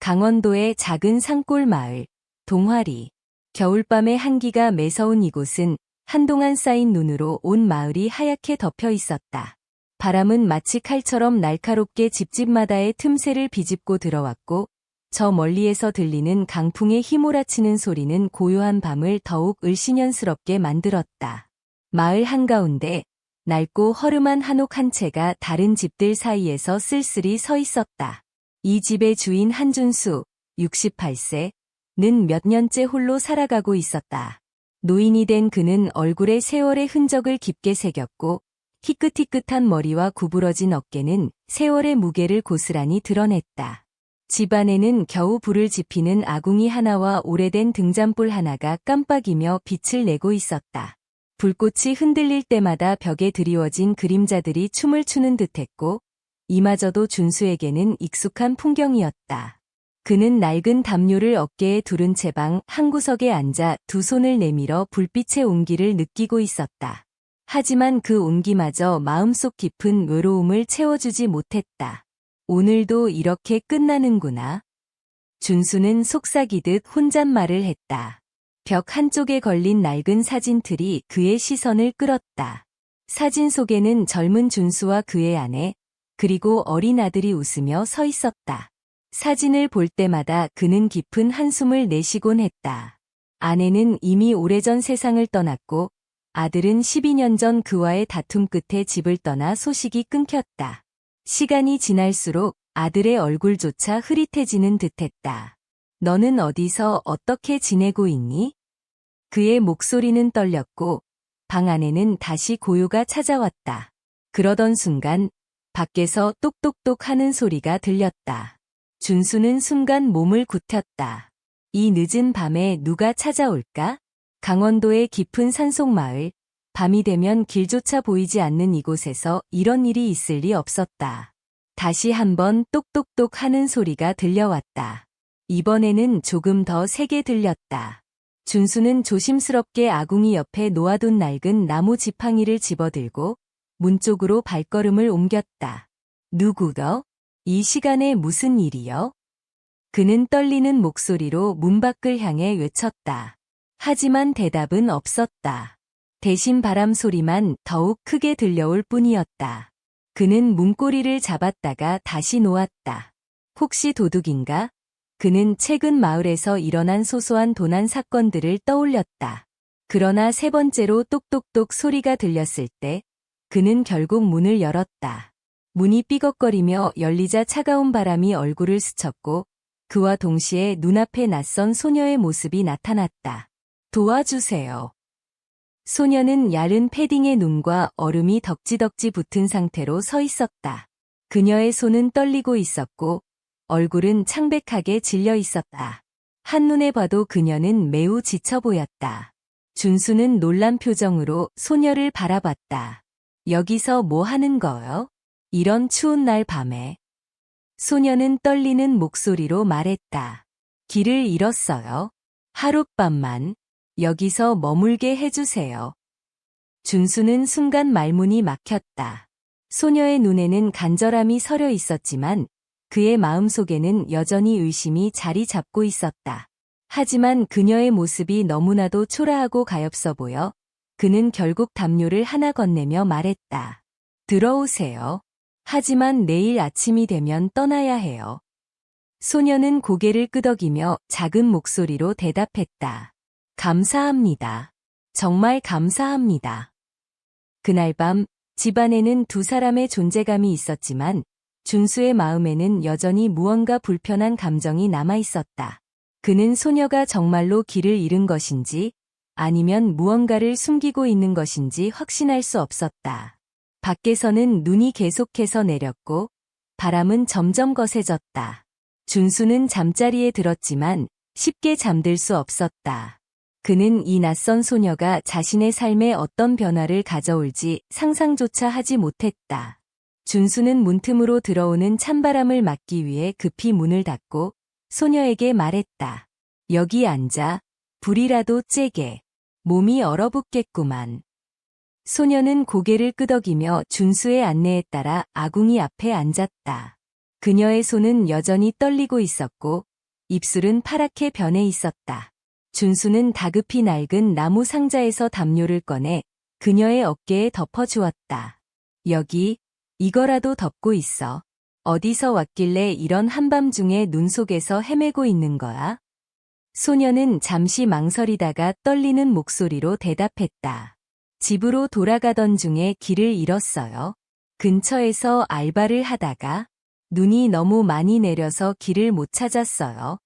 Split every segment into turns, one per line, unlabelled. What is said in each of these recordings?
강원도의 작은 산골 마을, 동화리. 겨울밤의 한기가 매서운 이곳은 한동안 쌓인 눈으로 온 마을이 하얗게 덮여 있었다. 바람은 마치 칼처럼 날카롭게 집집마다의 틈새를 비집고 들어왔고, 저 멀리에서 들리는 강풍의 휘몰아치는 소리는 고요한 밤을 더욱 을씨년스럽게 만들었다. 마을 한가운데 낡고 허름한 한옥 한 채가 다른 집들 사이에서 쓸쓸히 서 있었다. 이 집의 주인 한준수, 68세는 몇 년째 홀로 살아가고 있었다. 노인이 된 그는 얼굴에 세월의 흔적을 깊게 새겼고, 희끗희끗한 머리와 구부러진 어깨는 세월의 무게를 고스란히 드러냈다. 집안에는 겨우 불을 지피는 아궁이 하나와 오래된 등잔불 하나가 깜빡이며 빛을 내고 있었다. 불꽃이 흔들릴 때마다 벽에 드리워진 그림자들이 춤을 추는 듯했고, 이마저도 준수에게는 익숙한 풍경이었다. 그는 낡은 담요를 어깨에 두른 채 방 한구석에 앉아 두 손을 내밀어 불빛의 온기를 느끼고 있었다. 하지만 그 온기마저 마음속 깊은 외로움을 채워주지 못했다. 오늘도 이렇게 끝나는구나. 준수는 속삭이듯 혼잣말을 했다. 벽 한쪽에 걸린 낡은 사진틀이 그의 시선을 끌었다. 사진 속에는 젊은 준수와 그의 아내, 그리고 어린 아들이 웃으며 서 있었다. 사진을 볼 때마다 그는 깊은 한숨을 내쉬곤 했다. 아내는 이미 오래전 세상을 떠났고, 아들은 12년 전 그와의 다툼 끝에 집을 떠나 소식이 끊겼다. 시간이 지날수록 아들의 얼굴조차 흐릿해지는 듯했다. 너는 어디서 어떻게 지내고 있니? 그의 목소리는 떨렸고, 방 안에는 다시 고요가 찾아왔다. 그러던 순간, 밖에서 똑똑똑 하는 소리가 들렸다. 준수는 순간 몸을 굳혔다. 이 늦은 밤에 누가 찾아올까? 강원도의 깊은 산속 마을, 밤이 되면 길조차 보이지 않는 이곳에서 이런 일이 있을 리 없었다. 다시 한번 똑똑똑 하는 소리가 들려왔다. 이번에는 조금 더 세게 들렸다. 준수는 조심스럽게 아궁이 옆에 놓아둔 낡은 나무 지팡이를 집어들고 문 쪽으로 발걸음을 옮겼다. 누구여? 이 시간에 무슨 일이여? 그는 떨리는 목소리로 문 밖을 향해 외쳤다. 하지만 대답은 없었다. 대신 바람 소리만 더욱 크게 들려올 뿐이었다. 그는 문고리를 잡았다가 다시 놓았다. 혹시 도둑인가? 그는 최근 마을에서 일어난 소소한 도난 사건들을 떠올렸다. 그러나 세 번째로 똑똑똑 소리가 들렸을 때 그는 결국 문을 열었다. 문이 삐걱거리며 열리자 차가운 바람이 얼굴을 스쳤고 그와 동시에 눈앞에 낯선 소녀의 모습이 나타났다. 도와주세요. 소녀는 야른 패딩의 눈과 얼음이 덕지덕지 붙은 상태로 서 있었다. 그녀의 손은 떨리고 있었고 얼굴은 창백하게 질려 있었다. 한눈에 봐도 그녀는 매우 지쳐 보였다. 준수는 놀란 표정으로 소녀를 바라봤다. 여기서 뭐 하는 거요? 이런 추운 날 밤에. 소녀는 떨리는 목소리로 말했다. 길을 잃었어요. 하룻밤만 여기서 머물게 해주세요. 준수는 순간 말문이 막혔다. 소녀의 눈에는 간절함이 서려 있었지만 그의 마음속에는 여전히 의심이 자리 잡고 있었다. 하지만 그녀의 모습이 너무나도 초라하고 가엾어 보여 그는 결국 담요를 하나 건네며 말했다. 들어오세요. 하지만 내일 아침이 되면 떠나야 해요. 소녀는 고개를 끄덕이며 작은 목소리로 대답했다. 감사합니다. 정말 감사합니다. 그날 밤 집안에는 두 사람의 존재감이 있었지만 준수의 마음에는 여전히 무언가 불편한 감정이 남아 있었다. 그는 소녀가 정말로 길을 잃은 것인지 아니면 무언가를 숨기고 있는 것인지 확신할 수 없었다. 밖에서는 눈이 계속해서 내렸고 바람은 점점 거세졌다. 준수는 잠자리에 들었지만 쉽게 잠들 수 없었다. 그는 이 낯선 소녀가 자신의 삶에 어떤 변화를 가져올지 상상조차 하지 못했다. 준수는 문틈으로 들어오는 찬바람을 막기 위해 급히 문을 닫고 소녀에게 말했다. 여기 앉아. 불이라도 쬐게. 몸이 얼어붙겠구만. 소녀는 고개를 끄덕이며 준수의 안내에 따라 아궁이 앞에 앉았다. 그녀의 손은 여전히 떨리고 있었고 입술은 파랗게 변해 있었다. 준수는 다급히 낡은 나무 상자에서 담요를 꺼내 그녀의 어깨에 덮어주었다. 여기, 이거라도 덮고 있어. 어디서 왔길래 이런 한밤중에 눈 속에서 헤매고 있는 거야? 소녀는 잠시 망설이다가 떨리는 목소리로 대답했다. 집으로 돌아가던 중에 길을 잃었어요. 근처에서 알바를 하다가 눈이 너무 많이 내려서 길을 못 찾았어요.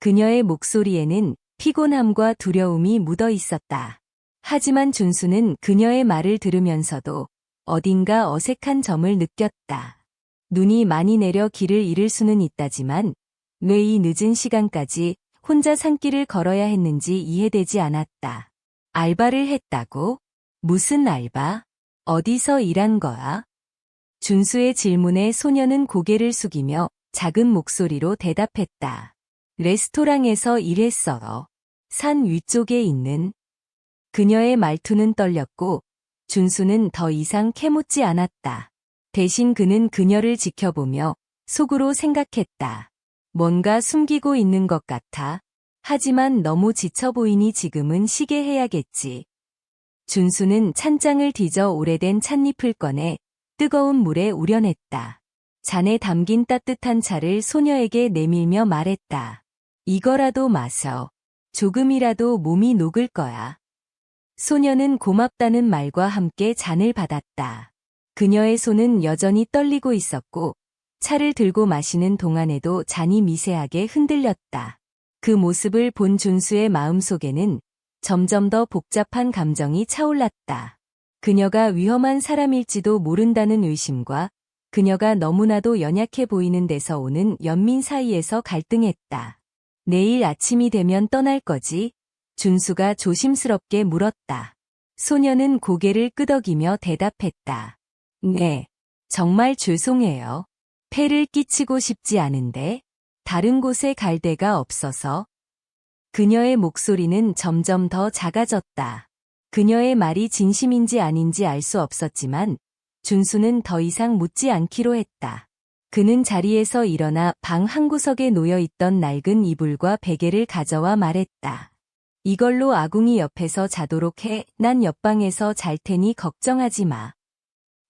그녀의 목소리에는 피곤함과 두려움이 묻어 있었다. 하지만 준수는 그녀의 말을 들으면서도 어딘가 어색한 점을 느꼈다. 눈이 많이 내려 길을 잃을 수는 있다지만 왜 이 늦은 시간까지 혼자 산길을 걸어야 했는지 이해되지 않았다. 알바를 했다고? 무슨 알바? 어디서 일한 거야? 준수의 질문에 소녀는 고개를 숙이며 작은 목소리로 대답했다. 레스토랑에서 일했어요. 산 위쪽에 있는. 그녀의 말투는 떨렸고 준수는 더 이상 캐묻지 않았다. 대신 그는 그녀를 지켜보며 속으로 생각했다. 뭔가 숨기고 있는 것 같아. 하지만 너무 지쳐 보이니 지금은 쉬게 해야겠지. 준수는 찬장을 뒤져 오래된 찻잎을 꺼내 뜨거운 물에 우려냈다. 잔에 담긴 따뜻한 차를 소녀에게 내밀며 말했다. 이거라도 마셔. 조금이라도 몸이 녹을 거야. 소녀는 고맙다는 말과 함께 잔을 받았다. 그녀의 손은 여전히 떨리고 있었고 차를 들고 마시는 동안에도 잔이 미세하게 흔들렸다. 그 모습을 본 준수의 마음속에는 점점 더 복잡한 감정이 차올랐다. 그녀가 위험한 사람일지도 모른다는 의심과 그녀가 너무나도 연약해 보이는 데서 오는 연민 사이에서 갈등했다. 내일 아침이 되면 떠날 거지? 준수가 조심스럽게 물었다. 소녀는 고개를 끄덕이며 대답했다. 네, 정말 죄송해요. 폐를 끼치고 싶지 않은데 다른 곳에 갈 데가 없어서. 그녀의 목소리는 점점 더 작아졌다. 그녀의 말이 진심인지 아닌지 알 수 없었지만 준수는 더 이상 묻지 않기로 했다. 그는 자리에서 일어나 방 한구석에 놓여있던 낡은 이불과 베개를 가져와 말했다. 이걸로 아궁이 옆에서 자도록 해. 난 옆방에서 잘 테니 걱정하지 마.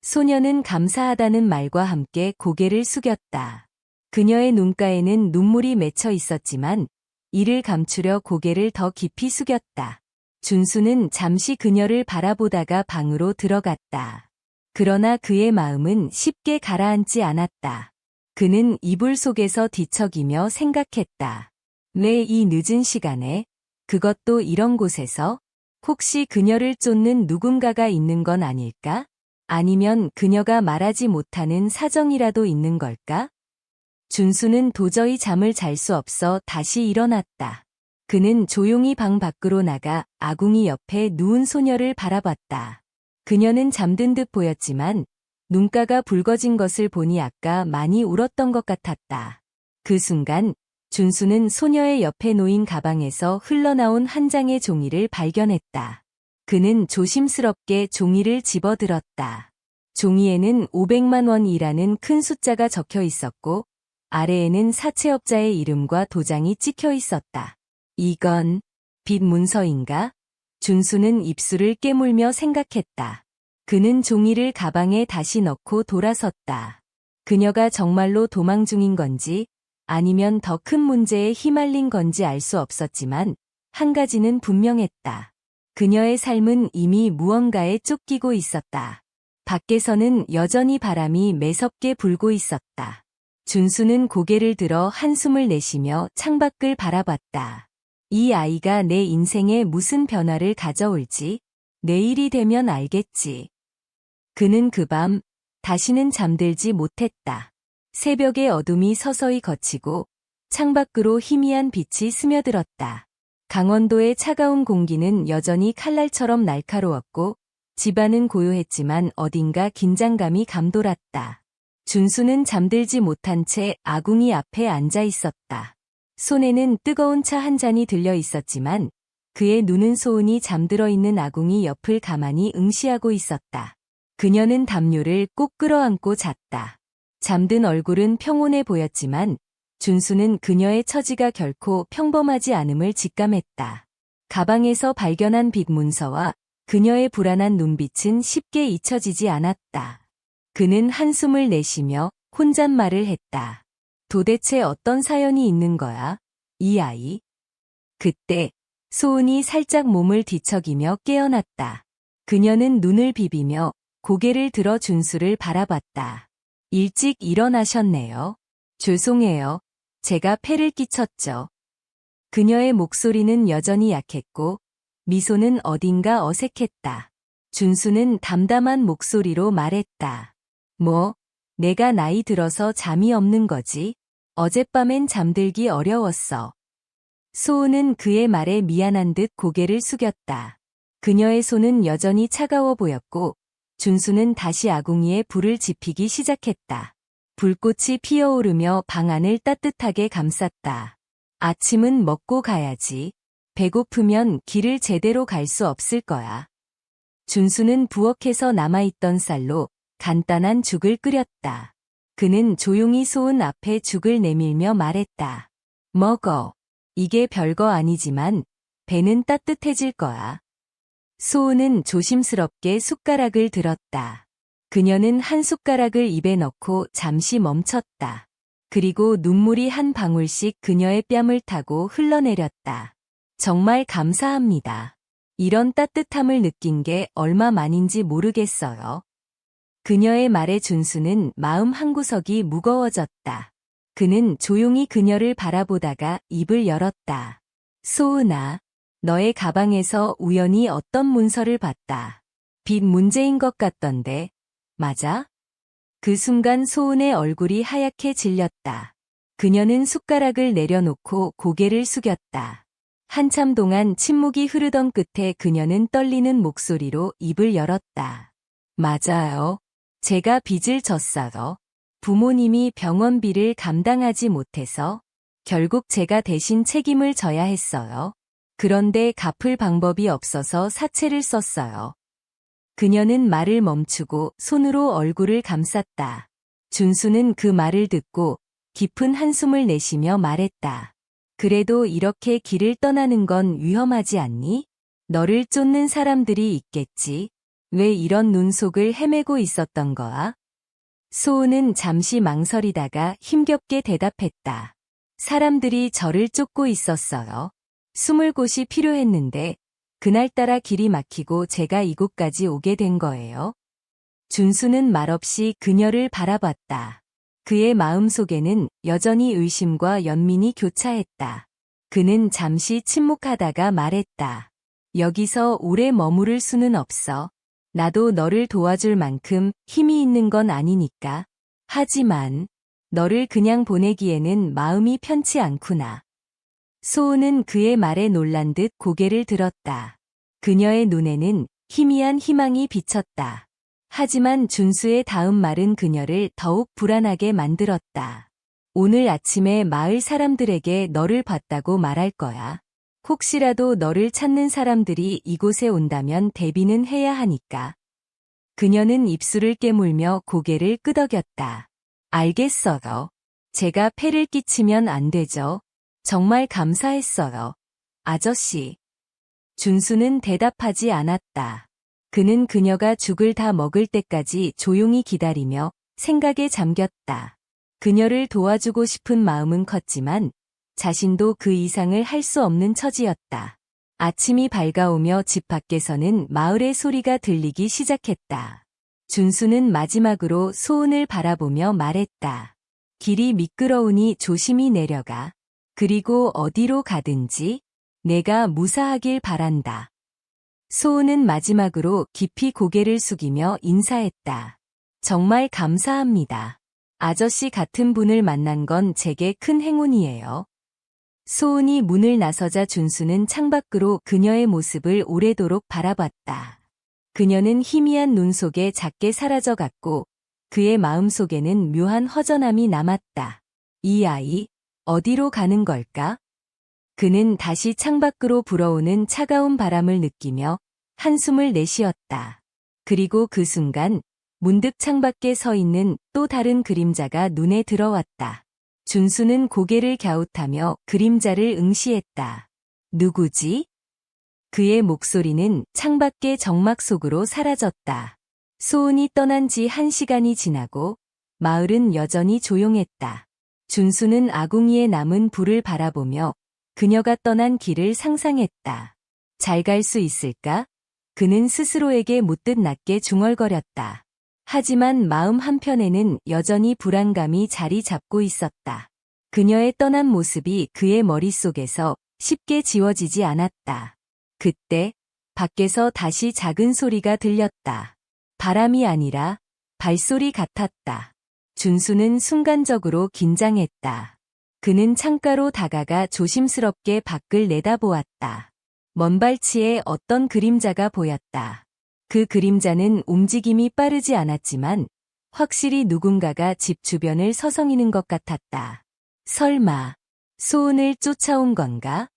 소녀는 감사하다는 말과 함께 고개를 숙였다. 그녀의 눈가에는 눈물이 맺혀 있었지만 이를 감추려 고개를 더 깊이 숙였다. 준수는 잠시 그녀를 바라보다가 방으로 들어갔다. 그러나 그의 마음은 쉽게 가라앉지 않았다. 그는 이불 속에서 뒤척이며 생각했다. 왜 이 늦은 시간에? 그것도 이런 곳에서? 혹시 그녀를 쫓는 누군가가 있는 건 아닐까? 아니면 그녀가 말하지 못하는 사정이라도 있는 걸까? 준수는 도저히 잠을 잘 수 없어 다시 일어났다. 그는 조용히 방 밖으로 나가 아궁이 옆에 누운 소녀를 바라봤다. 그녀는 잠든 듯 보였지만 눈가가 붉어진 것을 보니 아까 많이 울었던 것 같았다. 그 순간 준수는 소녀의 옆에 놓인 가방에서 흘러나온 한 장의 종이를 발견했다. 그는 조심스럽게 종이를 집어들었다. 종이에는 500만 원이라는 큰 숫자가 적혀 있었고 아래에는 사채업자의 이름과 도장이 찍혀 있었다. 이건 빚 문서인가? 준수는 입술을 깨물며 생각했다. 그는 종이를 가방에 다시 넣고 돌아섰다. 그녀가 정말로 도망 중인 건지 아니면 더 큰 문제에 휘말린 건지 알 수 없었지만 한 가지는 분명했다. 그녀의 삶은 이미 무언가에 쫓기고 있었다. 밖에서는 여전히 바람이 매섭게 불고 있었다. 준수는 고개를 들어 한숨을 내쉬며 창밖을 바라봤다. 이 아이가 내 인생에 무슨 변화를 가져올지 내일이 되면 알겠지. 그는 그 밤 다시는 잠들지 못했다. 새벽의 어둠이 서서히 걷히고 창밖으로 희미한 빛이 스며들었다. 강원도의 차가운 공기는 여전히 칼날처럼 날카로웠고 집안은 고요했지만 어딘가 긴장감이 감돌았다. 준수는 잠들지 못한 채 아궁이 앞에 앉아 있었다. 손에는 뜨거운 차 한 잔이 들려 있었지만 그의 눈은 소은이 잠들어 있는 아궁이 옆을 가만히 응시하고 있었다. 그녀는 담요를 꼭 끌어안고 잤다. 잠든 얼굴은 평온해 보였지만 준수는 그녀의 처지가 결코 평범하지 않음을 직감했다. 가방에서 발견한 빅 문서와 그녀의 불안한 눈빛은 쉽게 잊혀지지 않았다. 그는 한숨을 내쉬며 혼잣말을 했다. 도대체 어떤 사연이 있는 거야, 이 아이? 그때 소은이 살짝 몸을 뒤척이며 깨어났다. 그녀는 눈을 비비며 고개를 들어 준수를 바라봤다. 일찍 일어나셨네요. 죄송해요. 제가 폐를 끼쳤죠. 그녀의 목소리는 여전히 약했고 미소는 어딘가 어색했다. 준수는 담담한 목소리로 말했다. 뭐, 내가 나이 들어서 잠이 없는 거지? 어젯밤엔 잠들기 어려웠어. 소은은 그의 말에 미안한 듯 고개를 숙였다. 그녀의 손은 여전히 차가워 보였고 준수는 다시 아궁이에 불을 지피기 시작했다. 불꽃이 피어오르며 방 안을 따뜻하게 감쌌다. 아침은 먹고 가야지. 배고프면 길을 제대로 갈 수 없을 거야. 준수는 부엌에서 남아있던 쌀로 간단한 죽을 끓였다. 그는 조용히 소은 앞에 죽을 내밀며 말했다. 먹어. 이게 별거 아니지만 배는 따뜻해질 거야. 소은은 조심스럽게 숟가락을 들었다. 그녀는 한 숟가락을 입에 넣고 잠시 멈췄다. 그리고 눈물이 한 방울씩 그녀의 뺨을 타고 흘러내렸다. 정말 감사합니다. 이런 따뜻함을 느낀 게 얼마 만인지 모르겠어요. 그녀의 말에 준수는 마음 한구석이 무거워졌다. 그는 조용히 그녀를 바라보다가 입을 열었다. 소은아, 너의 가방에서 우연히 어떤 문서를 봤다. 빚 문제인 것 같던데, 맞아? 그 순간 소은의 얼굴이 하얗게 질렸다. 그녀는 숟가락을 내려놓고 고개를 숙였다. 한참 동안 침묵이 흐르던 끝에 그녀는 떨리는 목소리로 입을 열었다. 맞아요. 제가 빚을 졌어요. 부모님이 병원비를 감당하지 못해서 결국 제가 대신 책임을 져야 했어요. 그런데 갚을 방법이 없어서 사채를 썼어요. 그녀는 말을 멈추고 손으로 얼굴을 감쌌다. 준수는 그 말을 듣고 깊은 한숨을 내쉬며 말했다. 그래도 이렇게 길을 떠나는 건 위험하지 않니? 너를 쫓는 사람들이 있겠지. 왜 이런 눈 속을 헤매고 있었던 거야? 소은은 잠시 망설이다가 힘겹게 대답했다. 사람들이 저를 쫓고 있었어요. 숨을 곳이 필요했는데 그날따라 길이 막히고 제가 이곳까지 오게 된 거예요. 준수는 말없이 그녀를 바라봤다. 그의 마음속에는 여전히 의심과 연민이 교차했다. 그는 잠시 침묵하다가 말했다. 여기서 오래 머무를 수는 없어. 나도 너를 도와줄 만큼 힘이 있는 건 아니니까. 하지만 너를 그냥 보내기에는 마음이 편치 않구나. 소은은 그의 말에 놀란 듯 고개를 들었다. 그녀의 눈에는 희미한 희망이 비쳤다. 하지만 준수의 다음 말은 그녀를 더욱 불안하게 만들었다. 오늘 아침에 마을 사람들에게 너를 봤다고 말할 거야. 혹시라도 너를 찾는 사람들이 이곳에 온다면 대비는 해야 하니까. 그녀는 입술을 깨물며 고개를 끄덕였다. 알겠어요. 제가 폐를 끼치면 안 되죠. 정말 감사했어요. 아저씨. 준수는 대답하지 않았다. 그는 그녀가 죽을 다 먹을 때까지 조용히 기다리며 생각에 잠겼다. 그녀를 도와주고 싶은 마음은 컸지만 자신도 그 이상을 할 수 없는 처지였다. 아침이 밝아오며 집 밖에서는 마을의 소리가 들리기 시작했다. 준수는 마지막으로 소은을 바라보며 말했다. 길이 미끄러우니 조심히 내려가. 그리고 어디로 가든지 내가 무사하길 바란다. 소은은 마지막으로 깊이 고개를 숙이며 인사했다. 정말 감사합니다. 아저씨 같은 분을 만난 건 제게 큰 행운이에요. 소은이 문을 나서자 준수는 창밖으로 그녀의 모습을 오래도록 바라봤다. 그녀는 희미한 눈 속에 작게 사라져갔고 그의 마음속에는 묘한 허전함이 남았다. 이 아이, 어디로 가는 걸까? 그는 다시 창밖으로 불어오는 차가운 바람을 느끼며 한숨을 내쉬었다. 그리고 그 순간 문득 창밖에 서 있는 또 다른 그림자가 눈에 들어왔다. 준수는 고개를 갸웃하며 그림자를 응시했다. 누구지? 그의 목소리는 창밖의 정막 속으로 사라졌다. 소은이 떠난 지 1시간이 지나고 마을은 여전히 조용했다. 준수는 아궁이에 남은 불을 바라보며 그녀가 떠난 길을 상상했다. 잘 갈 수 있을까? 그는 스스로에게 묻듯 낮게 중얼거렸다. 하지만 마음 한편에는 여전히 불안감이 자리 잡고 있었다. 그녀의 떠난 모습이 그의 머릿속에서 쉽게 지워지지 않았다. 그때 밖에서 다시 작은 소리가 들렸다. 바람이 아니라 발소리 같았다. 준수는 순간적으로 긴장했다. 그는 창가로 다가가 조심스럽게 밖을 내다보았다. 먼 발치에 어떤 그림자가 보였다. 그 그림자는 움직임이 빠르지 않았지만 확실히 누군가가 집 주변을 서성이는 것 같았다. 설마 소은을 쫓아온 건가?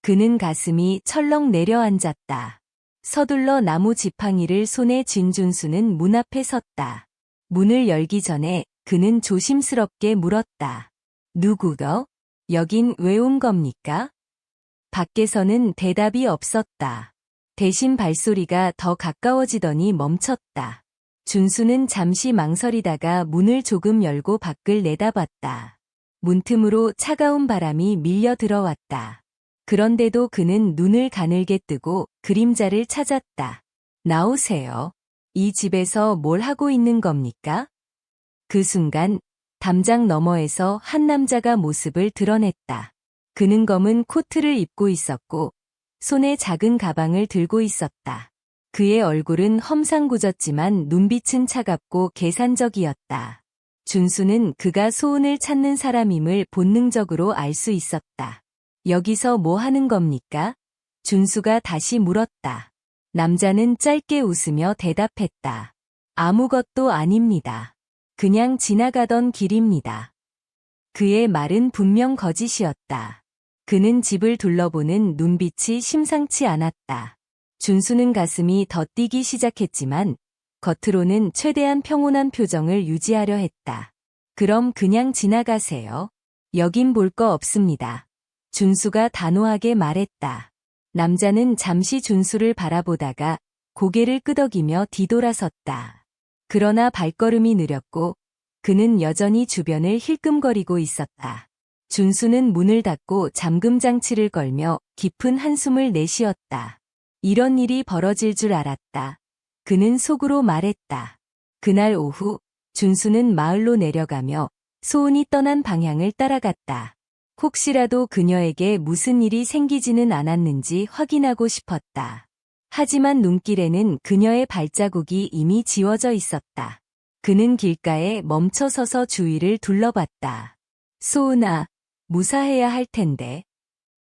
그는 가슴이 철렁 내려앉았다. 서둘러 나무 지팡이를 손에 쥔 준수는 문 앞에 섰다. 문을 열기 전에 그는 조심스럽게 물었다. 누구더? 여긴 왜 온 겁니까? 밖에서는 대답이 없었다. 대신 발소리가 더 가까워지더니 멈췄다. 준수는 잠시 망설이다가 문을 조금 열고 밖을 내다봤다. 문틈으로 차가운 바람이 밀려 들어왔다. 그런데도 그는 눈을 가늘게 뜨고 그림자를 찾았다. 나오세요. 이 집에서 뭘 하고 있는 겁니까? 그 순간 담장 너머에서 한 남자가 모습을 드러냈다. 그는 검은 코트를 입고 있었고 손에 작은 가방을 들고 있었다. 그의 얼굴은 험상궂었지만 눈빛은 차갑고 계산적이었다. 준수는 그가 소은을 찾는 사람임을 본능적으로 알 수 있었다. 여기서 뭐 하는 겁니까? 준수가 다시 물었다. 남자는 짧게 웃으며 대답했다. 아무것도 아닙니다. 그냥 지나가던 길입니다. 그의 말은 분명 거짓이었다. 그는 집을 둘러보는 눈빛이 심상치 않았다. 준수는 가슴이 더 뛰기 시작했지만 겉으로는 최대한 평온한 표정을 유지하려 했다. 그럼 그냥 지나가세요. 여긴 볼 거 없습니다. 준수가 단호하게 말했다. 남자는 잠시 준수를 바라보다가 고개를 끄덕이며 뒤돌아섰다. 그러나 발걸음이 느렸고 그는 여전히 주변을 힐끔거리고 있었다. 준수는 문을 닫고 잠금 장치를 걸며 깊은 한숨을 내쉬었다. 이런 일이 벌어질 줄 알았다. 그는 속으로 말했다. 그날 오후 준수는 마을로 내려가며 소은이 떠난 방향을 따라갔다. 혹시라도 그녀에게 무슨 일이 생기지는 않았는지 확인하고 싶었다. 하지만 눈길에는 그녀의 발자국이 이미 지워져 있었다. 그는 길가에 멈춰서서 주위를 둘러봤다. 소은아, 무사해야 할 텐데.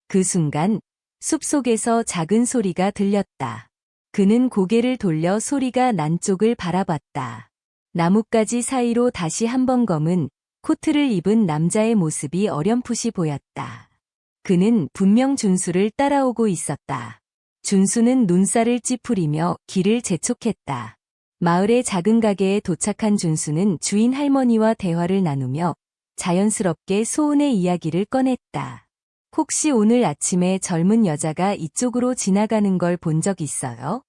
그 순간 숲속에서 작은 소리가 들렸다. 그는 고개를 돌려 소리가 난 쪽을 바라봤다. 나뭇가지 사이로 다시 한번 검은 코트를 입은 남자의 모습이 어렴풋이 보였다. 그는 분명 준수를 따라오고 있었다. 준수는 눈살을 찌푸리며 길을 재촉했다. 마을의 작은 가게에 도착한 준수는 주인 할머니와 대화를 나누며 자연스럽게 소은의 이야기를 꺼냈다. 혹시 오늘 아침에 젊은 여자가 이쪽으로 지나가는 걸 본 적 있어요?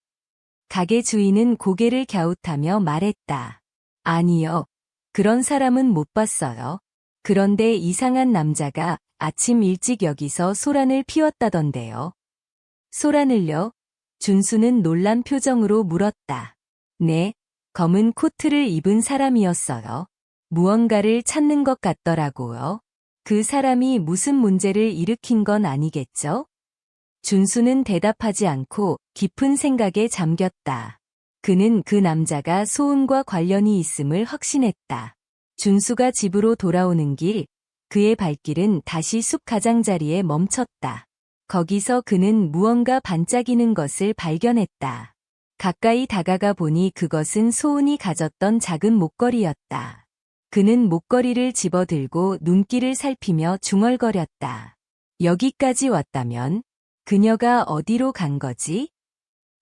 가게 주인은 고개를 갸웃하며 말했다. 아니요. 그런 사람은 못 봤어요. 그런데 이상한 남자가 아침 일찍 여기서 소란을 피웠다던데요. 소란을요? 준수는 놀란 표정으로 물었다. 네, 검은 코트를 입은 사람이었어요. 무언가를 찾는 것 같더라고요. 그 사람이 무슨 문제를 일으킨 건 아니겠죠? 준수는 대답하지 않고 깊은 생각에 잠겼다. 그는 그 남자가 소은과 관련이 있음을 확신했다. 준수가 집으로 돌아오는 길, 그의 발길은 다시 숲 가장자리에 멈췄다. 거기서 그는 무언가 반짝이는 것을 발견했다. 가까이 다가가 보니 그것은 소은이 가졌던 작은 목걸이였다. 그는 목걸이를 집어들고 눈길을 살피며 중얼거렸다. 여기까지 왔다면 그녀가 어디로 간 거지?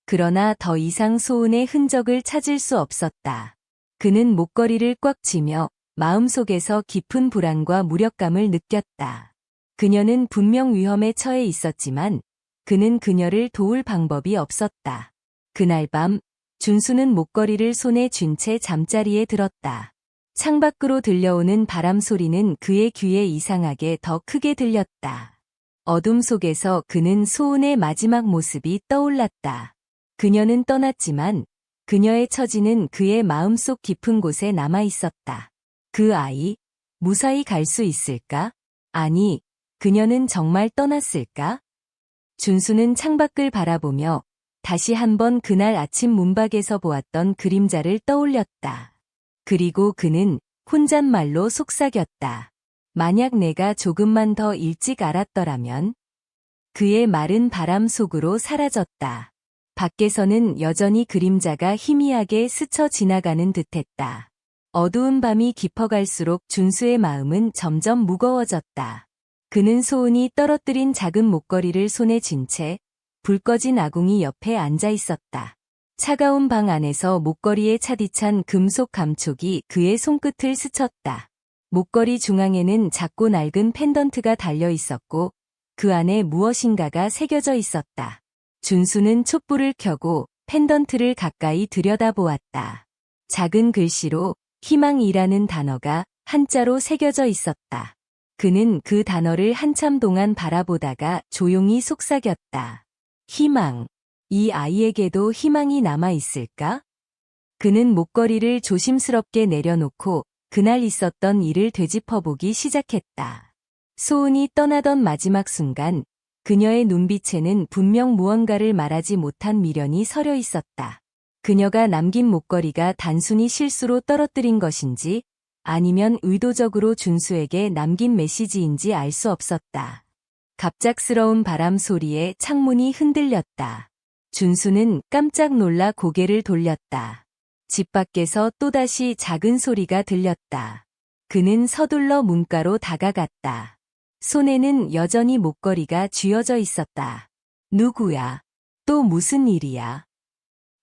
그러나 더 이상 소은의 흔적을 찾을 수 없었다. 그는 목걸이를 꽉 쥐며 마음속에서 깊은 불안과 무력감을 느꼈다. 그녀는 분명 위험에 처해 있었지만 그는 그녀를 도울 방법이 없었다. 그날 밤 준수는 목걸이를 손에 쥔 채 잠자리에 들었다. 창밖으로 들려오는 바람 소리는 그의 귀에 이상하게 더 크게 들렸다. 어둠 속에서 그는 소은의 마지막 모습이 떠올랐다. 그녀는 떠났지만 그녀의 처지는 그의 마음속 깊은 곳에 남아 있었다. 그 아이, 무사히 갈 수 있을까? 아니, 그녀는 정말 떠났을까? 준수는 창밖을 바라보며 다시 한번 그날 아침 문밖에서 보았던 그림자를 떠올렸다. 그리고 그는 혼잣말로 속삭였다. 만약 내가 조금만 더 일찍 알았더라면. 그의 말은 바람 속으로 사라졌다. 밖에서는 여전히 그림자가 희미하게 스쳐 지나가는 듯했다. 어두운 밤이 깊어갈수록 준수의 마음은 점점 무거워졌다. 그는 소은이 떨어뜨린 작은 목걸이를 손에 쥔 채 불 꺼진 아궁이 옆에 앉아 있었다. 차가운 방 안에서 목걸이에 차디찬 금속 감촉이 그의 손끝을 스쳤다. 목걸이 중앙에는 작고 낡은 펜던트가 달려 있었고 그 안에 무엇인가가 새겨져 있었다. 준수는 촛불을 켜고 펜던트를 가까이 들여다보았다. 작은 글씨로 희망이라는 단어가 한자로 새겨져 있었다. 그는 그 단어를 한참 동안 바라보다가 조용히 속삭였다. 희망. 이 아이에게도 희망이 남아 있을까? 그는 목걸이를 조심스럽게 내려놓고 그날 있었던 일을 되짚어보기 시작했다. 소은이 떠나던 마지막 순간 그녀의 눈빛에는 분명 무언가를 말하지 못한 미련이 서려 있었다. 그녀가 남긴 목걸이가 단순히 실수로 떨어뜨린 것인지 아니면 의도적으로 준수에게 남긴 메시지인지 알 수 없었다. 갑작스러운 바람 소리에 창문이 흔들렸다. 준수는 깜짝 놀라 고개를 돌렸다. 집 밖에서 또다시 작은 소리가 들렸다. 그는 서둘러 문가로 다가갔다. 손에는 여전히 목걸이가 쥐어져 있었다. 누구야? 또 무슨 일이야?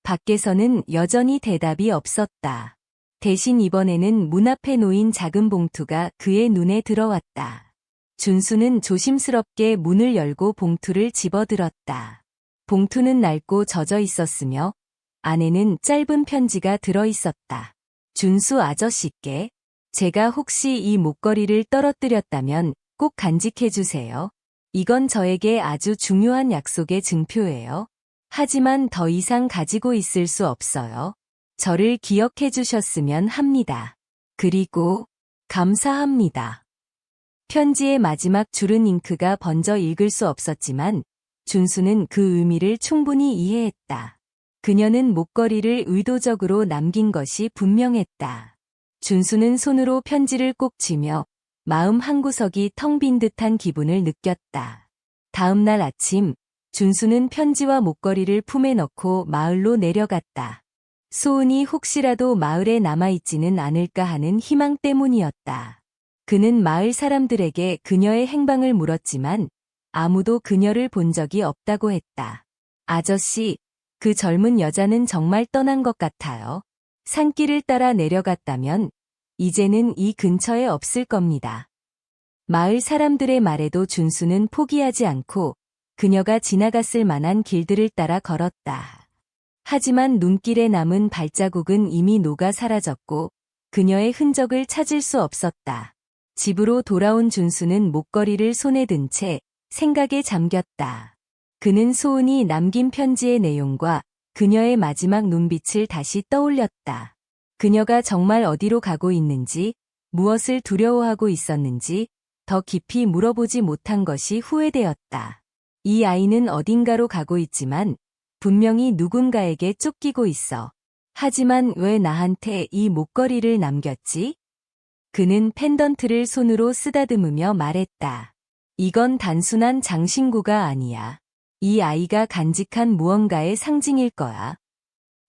밖에서는 여전히 대답이 없었다. 대신 이번에는 문 앞에 놓인 작은 봉투가 그의 눈에 들어왔다. 준수는 조심스럽게 문을 열고 봉투를 집어들었다. 봉투는 낡고 젖어 있었으며 안에는 짧은 편지가 들어 있었다. 준수 아저씨께 제가 혹시 이 목걸이를 떨어뜨렸다면 꼭 간직해 주세요. 이건 저에게 아주 중요한 약속의 증표예요. 하지만 더 이상 가지고 있을 수 없어요. 저를 기억해 주셨으면 합니다. 그리고 감사합니다. 편지의 마지막 줄은 잉크가 번져 읽을 수 없었지만 준수는 그 의미를 충분히 이해했다. 그녀는 목걸이를 의도적으로 남긴 것이 분명했다. 준수는 손으로 편지를 꼭 쥐며 마음 한구석이 텅 빈 듯한 기분을 느꼈다. 다음 날 아침 준수는 편지와 목걸이를 품에 넣고 마을로 내려갔다. 소은이 혹시라도 마을에 남아있지는 않을까 하는 희망 때문이었다. 그는 마을 사람들에게 그녀의 행방을 물었지만 아무도 그녀를 본 적이 없다고 했다. 아저씨, 그 젊은 여자는 정말 떠난 것 같아요. 산길을 따라 내려갔다면 이제는 이 근처에 없을 겁니다. 마을 사람들의 말에도 준수는 포기하지 않고 그녀가 지나갔을 만한 길들을 따라 걸었다. 하지만 눈길에 남은 발자국은 이미 녹아 사라졌고 그녀의 흔적을 찾을 수 없었다. 집으로 돌아온 준수는 목걸이를 손에 든 채 생각에 잠겼다. 그는 소은이 남긴 편지의 내용과 그녀의 마지막 눈빛을 다시 떠올렸다. 그녀가 정말 어디로 가고 있는지, 무엇을 두려워하고 있었는지 더 깊이 물어보지 못한 것이 후회되었다. 이 아이는 어딘가로 가고 있지만 분명히 누군가에게 쫓기고 있어. 하지만 왜 나한테 이 목걸이를 남겼지? 그는 펜던트를 손으로 쓰다듬으며 말했다. 이건 단순한 장신구가 아니야. 이 아이가 간직한 무언가의 상징일 거야.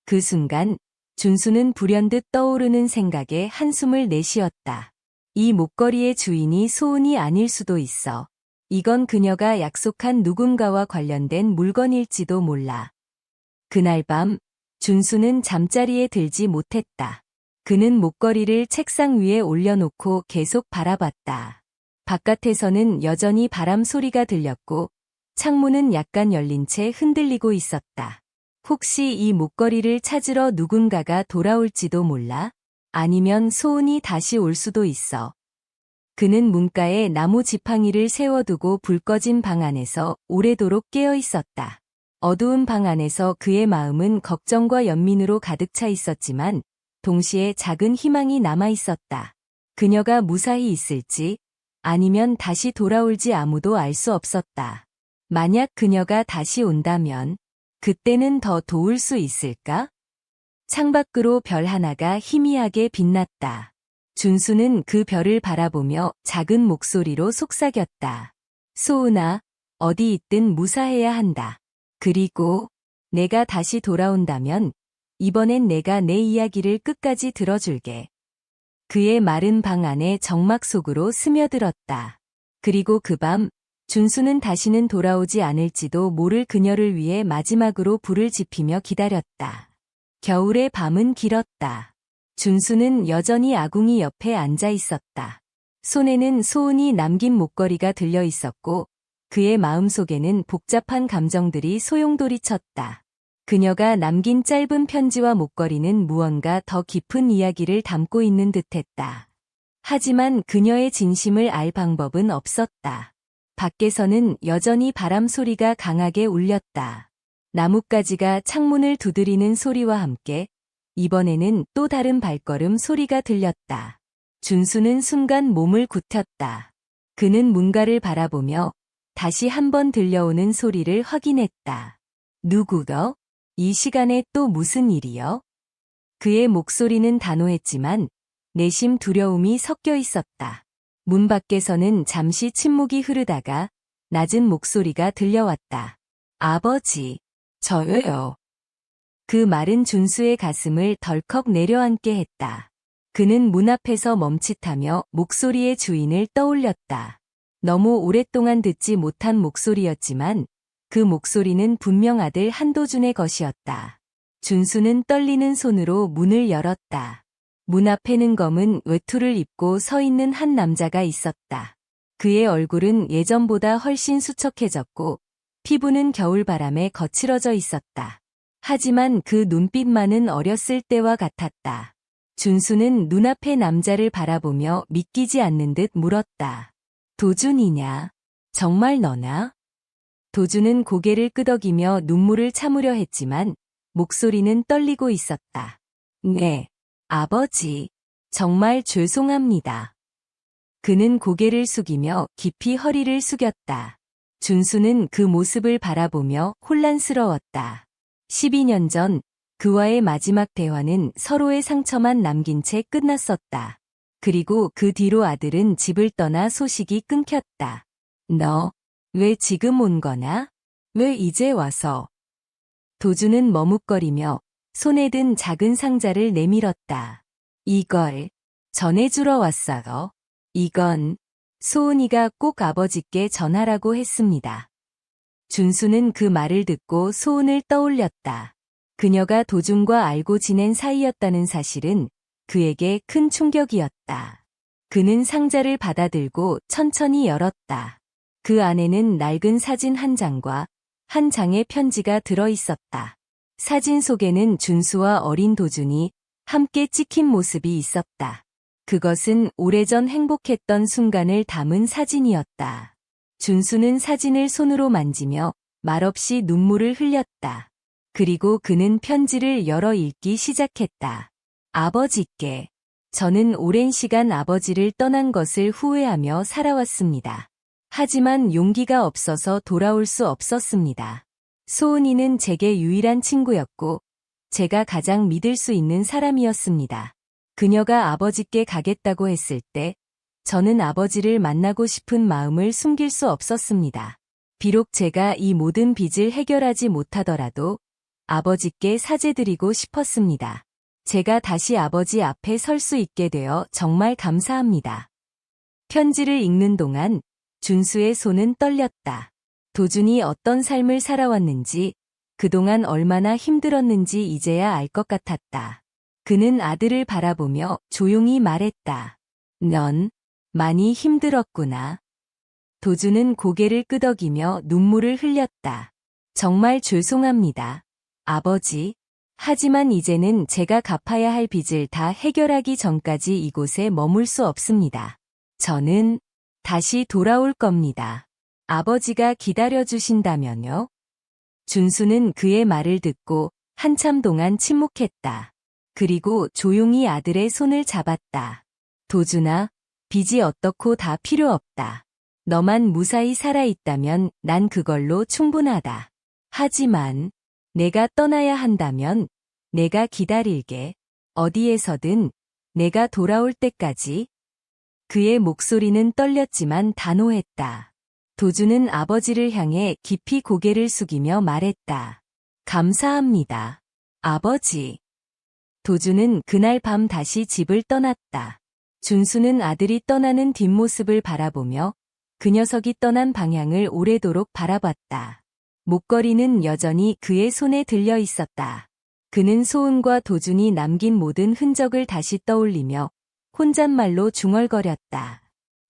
그 순간 준수는 불현듯 떠오르는 생각에 한숨을 내쉬었다. 이 목걸이의 주인이 소은이 아닐 수도 있어. 이건 그녀가 약속한 누군가와 관련된 물건일지도 몰라. 그날 밤 준수는 잠자리에 들지 못했다. 그는 목걸이를 책상 위에 올려놓고 계속 바라봤다. 바깥에서는 여전히 바람 소리가 들렸고 창문은 약간 열린 채 흔들리고 있었다. 혹시 이 목걸이를 찾으러 누군가가 돌아올지도 몰라? 아니면 소은이 다시 올 수도 있어. 그는 문가에 나무 지팡이를 세워두고 불 꺼진 방 안에서 오래도록 깨어 있었다. 어두운 방 안에서 그의 마음은 걱정과 연민으로 가득 차 있었지만 동시에 작은 희망이 남아 있었다. 그녀가 무사히 있을지 아니면 다시 돌아올지 아무도 알 수 없었다. 만약 그녀가 다시 온다면 그때는 더 도울 수 있을까? 창밖으로 별 하나가 희미하게 빛났다. 준수는 그 별을 바라보며 작은 목소리로 속삭였다. 소은아, 어디 있든 무사해야 한다. 그리고 내가 다시 돌아온다면 이번엔 내가 내 이야기를 끝까지 들어줄게. 그의 마른 방 안에 정막 속으로 스며들었다. 그리고 그 밤 준수는 다시는 돌아오지 않을지도 모를 그녀를 위해 마지막으로 불을 지피며 기다렸다. 겨울의 밤은 길었다. 준수는 여전히 아궁이 옆에 앉아 있었다. 손에는 소은이 남긴 목걸이가 들려 있었고 그의 마음속에는 복잡한 감정들이 소용돌이쳤다. 그녀가 남긴 짧은 편지와 목걸이는 무언가 더 깊은 이야기를 담고 있는 듯했다. 하지만 그녀의 진심을 알 방법은 없었다. 밖에서는 여전히 바람 소리가 강하게 울렸다. 나뭇가지가 창문을 두드리는 소리와 함께 이번에는 또 다른 발걸음 소리가 들렸다. 준수는 순간 몸을 굳혔다. 그는 문가를 바라보며 다시 한번 들려오는 소리를 확인했다. 누구여? 이 시간에 또 무슨 일이여? 그의 목소리는 단호했지만 내심 두려움이 섞여 있었다. 문 밖에서는 잠시 침묵이 흐르다가 낮은 목소리가 들려왔다. 아버지, 저예요. 그 말은 준수의 가슴을 덜컥 내려앉게 했다. 그는 문 앞에서 멈칫하며 목소리의 주인을 떠올렸다. 너무 오랫동안 듣지 못한 목소리였지만 그 목소리는 분명 아들 한도준의 것이었다. 준수는 떨리는 손으로 문을 열었다. 문 앞에는 검은 외투를 입고 서 있는 한 남자가 있었다. 그의 얼굴은 예전보다 훨씬 수척해졌고 피부는 겨울바람에 거칠어져 있었다. 하지만 그 눈빛만은 어렸을 때와 같았다. 준수는 눈앞의 남자를 바라보며 믿기지 않는 듯 물었다. 도준이냐? 정말 너나? 도준은 고개를 끄덕이며 눈물을 참으려 했지만 목소리는 떨리고 있었다. 네, 아버지. 정말 죄송합니다. 그는 고개를 숙이며 깊이 허리를 숙였다. 준수는 그 모습을 바라보며 혼란스러웠다. 12년 전 그와의 마지막 대화는 서로의 상처만 남긴 채 끝났었다. 그리고 그 뒤로 아들은 집을 떠나 소식이 끊겼다. 너, 왜 지금 온 거나? 왜 이제 와서? 도준은 머뭇거리며 손에 든 작은 상자를 내밀었다. 이걸 전해주러 왔어요. 이건 소은이가 꼭 아버지께 전하라고 했습니다. 준수는 그 말을 듣고 소은을 떠올렸다. 그녀가 도준과 알고 지낸 사이였다는 사실은 그에게 큰 충격이었다. 그는 상자를 받아들고 천천히 열었다. 그 안에는 낡은 사진 한 장과 한 장의 편지가 들어 있었다. 사진 속에는 준수와 어린 도준이 함께 찍힌 모습이 있었다. 그것은 오래전 행복했던 순간을 담은 사진이었다. 준수는 사진을 손으로 만지며 말없이 눈물을 흘렸다. 그리고 그는 편지를 열어 읽기 시작했다. 아버지께, 저는 오랜 시간 아버지를 떠난 것을 후회하며 살아왔습니다. 하지만 용기가 없어서 돌아올 수 없었습니다. 소은이는 제게 유일한 친구였고 제가 가장 믿을 수 있는 사람이었습니다. 그녀가 아버지께 가겠다고 했을 때 저는 아버지를 만나고 싶은 마음을 숨길 수 없었습니다. 비록 제가 이 모든 빚을 해결하지 못하더라도 아버지께 사죄드리고 싶었습니다. 제가 다시 아버지 앞에 설 수 있게 되어 정말 감사합니다. 편지를 읽는 동안 준수의 손은 떨렸다. 도준이 어떤 삶을 살아왔는지, 그동안 얼마나 힘들었는지 이제야 알 것 같았다. 그는 아들을 바라보며 조용히 말했다. 넌 많이 힘들었구나. 도준은 고개를 끄덕이며 눈물을 흘렸다. 정말 죄송합니다, 아버지. 하지만 이제는 제가 갚아야 할 빚을 다 해결하기 전까지 이곳에 머물 수 없습니다. 저는 다시 돌아올 겁니다. 아버지가 기다려주신다면요? 준수는 그의 말을 듣고 한참 동안 침묵했다. 그리고 조용히 아들의 손을 잡았다. 도준아, 빚이 어떻고 다 필요 없다. 너만 무사히 살아있다면 난 그걸로 충분하다. 하지만 내가 떠나야 한다면 내가 기다릴게. 어디에서든 내가 돌아올 때까지. 그의 목소리는 떨렸지만 단호했다. 도준은 아버지를 향해 깊이 고개를 숙이며 말했다. 감사합니다, 아버지. 도준은 그날 밤 다시 집을 떠났다. 준수는 아들이 떠나는 뒷모습을 바라보며 그 녀석이 떠난 방향을 오래도록 바라봤다. 목걸이는 여전히 그의 손에 들려 있었다. 그는 소은과 도준이 남긴 모든 흔적을 다시 떠올리며 혼잣말로 중얼거렸다.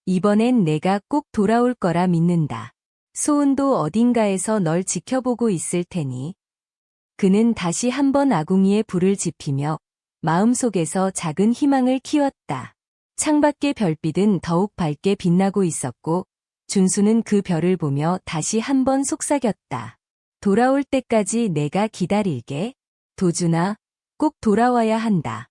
이번엔 내가 꼭 돌아올 거라 믿는다. 소은도 어딘가에서 널 지켜보고 있을 테니. 그는 다시 한번 아궁이에 불을 지피며 마음속에서 작은 희망을 키웠다. 창밖의 별빛은 더욱 밝게 빛나고 있었고 준수는 그 별을 보며 다시 한번 속삭였다. 돌아올 때까지 내가 기다릴게. 도준아, 꼭 돌아와야 한다.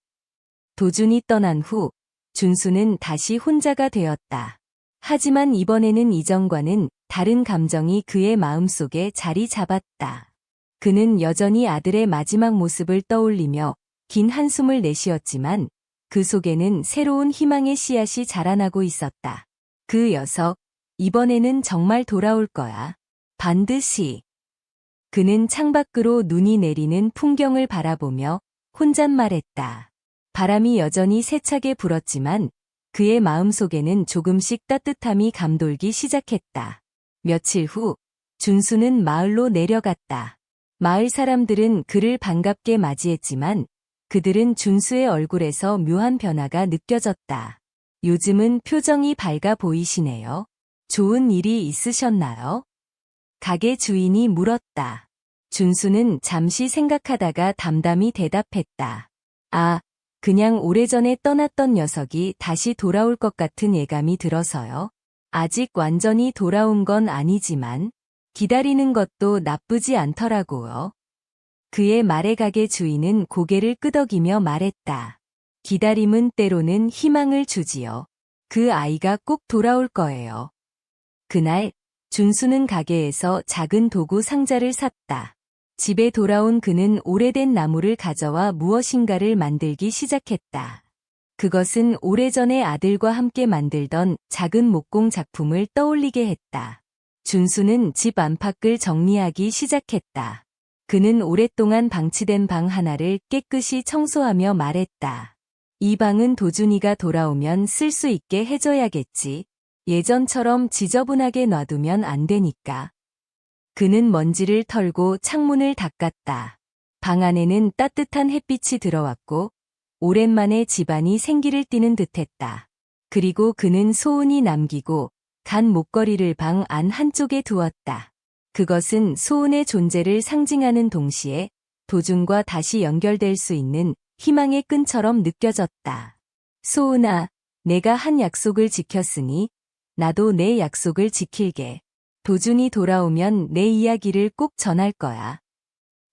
도준이 떠난 후 준수는 다시 혼자가 되었다. 하지만 이번에는 이전과는 다른 감정이 그의 마음속에 자리 잡았다. 그는 여전히 아들의 마지막 모습을 떠올리며 긴 한숨을 내쉬었지만 그 속에는 새로운 희망의 씨앗이 자라나고 있었다. 그 녀석, 이번에는 정말 돌아올 거야. 반드시. 그는 창밖으로 눈이 내리는 풍경을 바라보며 혼잣말했다. 바람이 여전히 세차게 불었지만 그의 마음속에는 조금씩 따뜻함이 감돌기 시작했다. 며칠 후 준수는 마을로 내려갔다. 마을 사람들은 그를 반갑게 맞이했지만 그들은 준수의 얼굴에서 묘한 변화가 느껴졌다. 요즘은 표정이 밝아 보이시네요. 좋은 일이 있으셨나요? 가게 주인이 물었다. 준수는 잠시 생각하다가 담담히 대답했다. 아, 그냥 오래전에 떠났던 녀석이 다시 돌아올 것 같은 예감이 들어서요. 아직 완전히 돌아온 건 아니지만 기다리는 것도 나쁘지 않더라고요. 그의 말에 가게 주인은 고개를 끄덕이며 말했다. 기다림은 때로는 희망을 주지요. 그 아이가 꼭 돌아올 거예요. 그날 준수는 가게에서 작은 도구 상자를 샀다. 집에 돌아온 그는 오래된 나무를 가져와 무엇인가를 만들기 시작했다. 그것은 오래전에 아들과 함께 만들던 작은 목공 작품을 떠올리게 했다. 준수는 집 안팎을 정리하기 시작했다. 그는 오랫동안 방치된 방 하나를 깨끗이 청소하며 말했다. 이 방은 도준이가 돌아오면 쓸 수 있게 해줘야겠지. 예전처럼 지저분하게 놔두면 안 되니까. 그는 먼지를 털고 창문을 닦았다. 방 안에는 따뜻한 햇빛이 들어왔고 오랜만에 집안이 생기를 띠는 듯했다. 그리고 그는 소은이 남기고 간 목걸이를 방 안 한쪽에 두었다. 그것은 소은의 존재를 상징하는 동시에 도준과 다시 연결될 수 있는 희망의 끈처럼 느껴졌다. 소은아, 내가 한 약속을 지켰으니 나도 내 약속을 지킬게. 도준이 돌아오면 내 이야기를 꼭 전할 거야.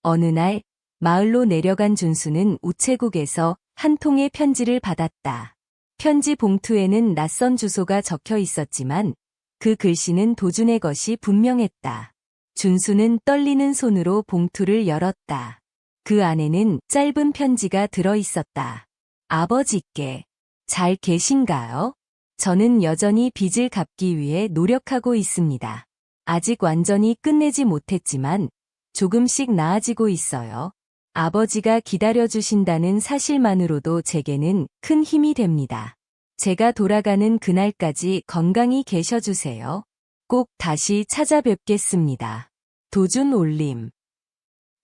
어느 날 마을로 내려간 준수는 우체국에서 한 통의 편지를 받았다. 편지 봉투에는 낯선 주소가 적혀 있었지만 그 글씨는 도준의 것이 분명했다. 준수는 떨리는 손으로 봉투를 열었다. 그 안에는 짧은 편지가 들어 있었다. 아버지께 잘 계신가요? 저는 여전히 빚을 갚기 위해 노력하고 있습니다. 아직 완전히 끝내지 못했지만 조금씩 나아지고 있어요. 아버지가 기다려주신다는 사실만으로도 제게는 큰 힘이 됩니다. 제가 돌아가는 그날까지 건강히 계셔주세요. 꼭 다시 찾아뵙겠습니다. 도준 올림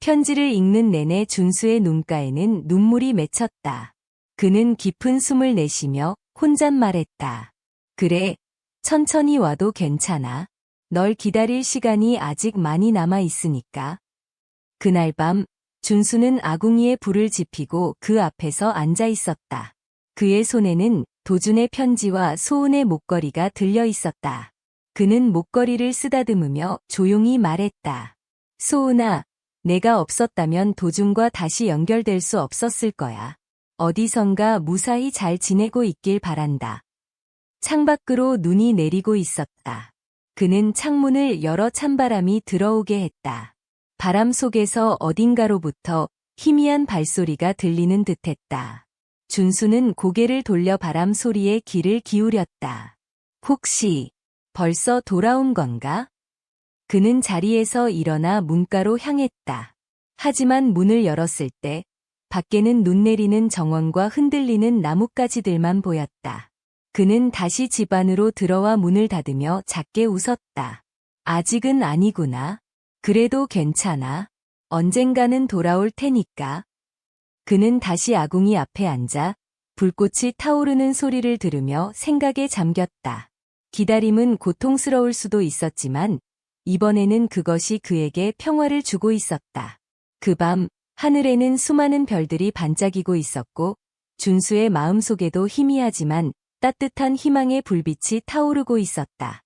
편지를 읽는 내내 준수의 눈가에는 눈물이 맺혔다. 그는 깊은 숨을 내쉬며 혼잣말했다. 그래, 천천히 와도 괜찮아. 널 기다릴 시간이 아직 많이 남아 있으니까. 그날 밤, 준수는 아궁이에 불을 지피고 그 앞에서 앉아 있었다. 그의 손에는 도준의 편지와 소은의 목걸이가 들려 있었다. 그는 목걸이를 쓰다듬으며 조용히 말했다. 소은아, 내가 없었다면 도준과 다시 연결될 수 없었을 거야. 어디선가 무사히 잘 지내고 있길 바란다. 창밖으로 눈이 내리고 있었다. 그는 창문을 열어 찬바람이 들어오게 했다. 바람 속에서 어딘가로부터 희미한 발소리가 들리는 듯했다. 준수는 고개를 돌려 바람 소리에 귀를 기울였다. 혹시 벌써 돌아온 건가? 그는 자리에서 일어나 문가로 향했다. 하지만 문을 열었을 때 밖에는 눈 내리는 정원과 흔들리는 나뭇가지들만 보였다. 그는 다시 집 안으로 들어와 문을 닫으며 작게 웃었다. 아직은 아니구나. 그래도 괜찮아. 언젠가는 돌아올 테니까. 그는 다시 아궁이 앞에 앉아 불꽃이 타오르는 소리를 들으며 생각에 잠겼다. 기다림은 고통스러울 수도 있었지만 이번에는 그것이 그에게 평화를 주고 있었다. 그 밤 하늘에는 수많은 별들이 반짝이고 있었고 준수의 마음속에도 희미하지만 따뜻한 희망의 불빛이 타오르고 있었다.